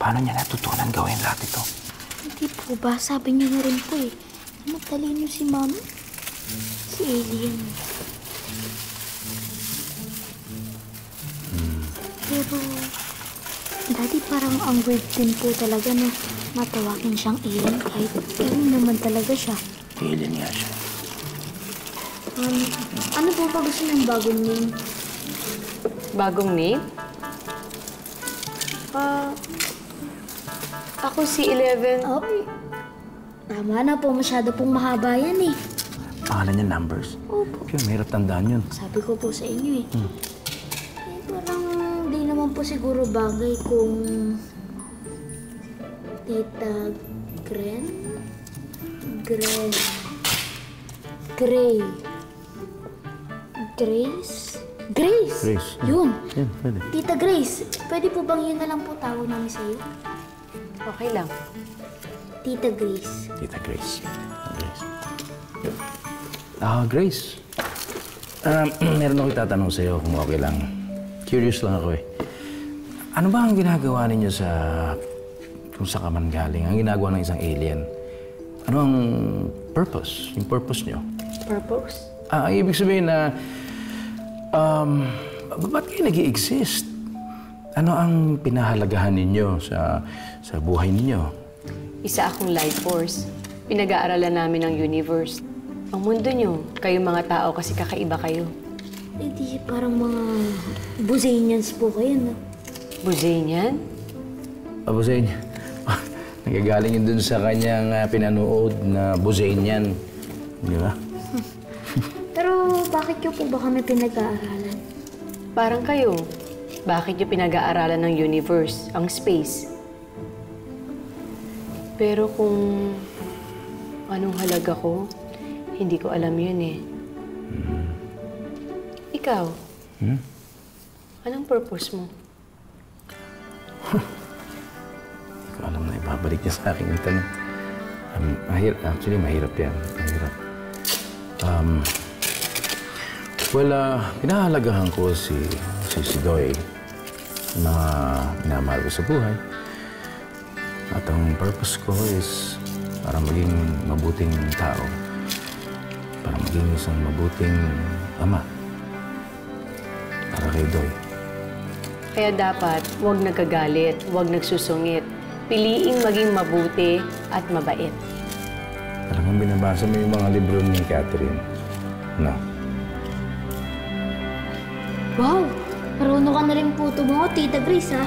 Paano niya natutunan gawin lahat ito? Hindi po ba? Sabi niya na rin po eh. Matalino si Mami. Si Alien. Pero, Daddy, parang ang weird din po talaga na matawagin siyang alien kahit naman talaga siya. Alien nga siya. Ano po ba gusto ng bagong name? Bagong name? Ako si 11. Ay, tama na po. Masyado pong mahaba yan eh. Pangalan niya Numbers. Opo. Kaya mahirap tandaan yun. Sabi ko po sa inyo eh. Parang di naman po siguro bagay kung Tita Gren? Gray. Grace? Grace! Grace. Yun. Yan, pwede. Tita Grace, pwede po bang yun na lang po tawag namin sa'yo? Okay lang. Tita Grace. Tita Grace. Grace. Grace. Meron ako itatanong sa'yo kung okay lang. Curious lang ako eh. Ano ba ang ginagawa ninyo sa... kung sa kaman galing? Ang ginagawa ng isang alien? Ano ang purpose? Yung purpose nyo? Purpose? Ang ibig sabihin na... ba't kayo nag-i-exist? Ano ang pinahalagahan ninyo sa buhay ninyo? Isa akong life force. Pinag-aaralan namin ang universe. Ang mundo nyo, kayong mga tao kasi kakaiba kayo. Eh di parang mga Buzanians po kayo, no? Buzanian? Buzanian. Nagagaling yun dun sa kanyang pinanood na Buzanian. Di ba? Pero bakit nyo po ba kami pinag-aaralan? Parang kayo. Bakit nyo pinag-aaralan ng universe, ang space? Pero kung anong halaga ko, hindi ko alam yun eh. Ikaw? Anong purpose mo? Hindi ko alam na ibabalik niya sa akin yung tanong. Actually, mahirap yan. Mahirap. Pinahalagahan ko si Doy na minamahal ko sa buhay. At ang purpose ko is para maging mabuting tao. Para maging isang mabuting ama. Para kay Doy. Kaya dapat, huwag nagkagalit, huwag nagsusungit. Piliing maging mabuti at mabait. Talagang binabasa mo yung mga libro ni Catherine. No? Wow! Marunong ka na rin po tumungo, Tita Grace, ha?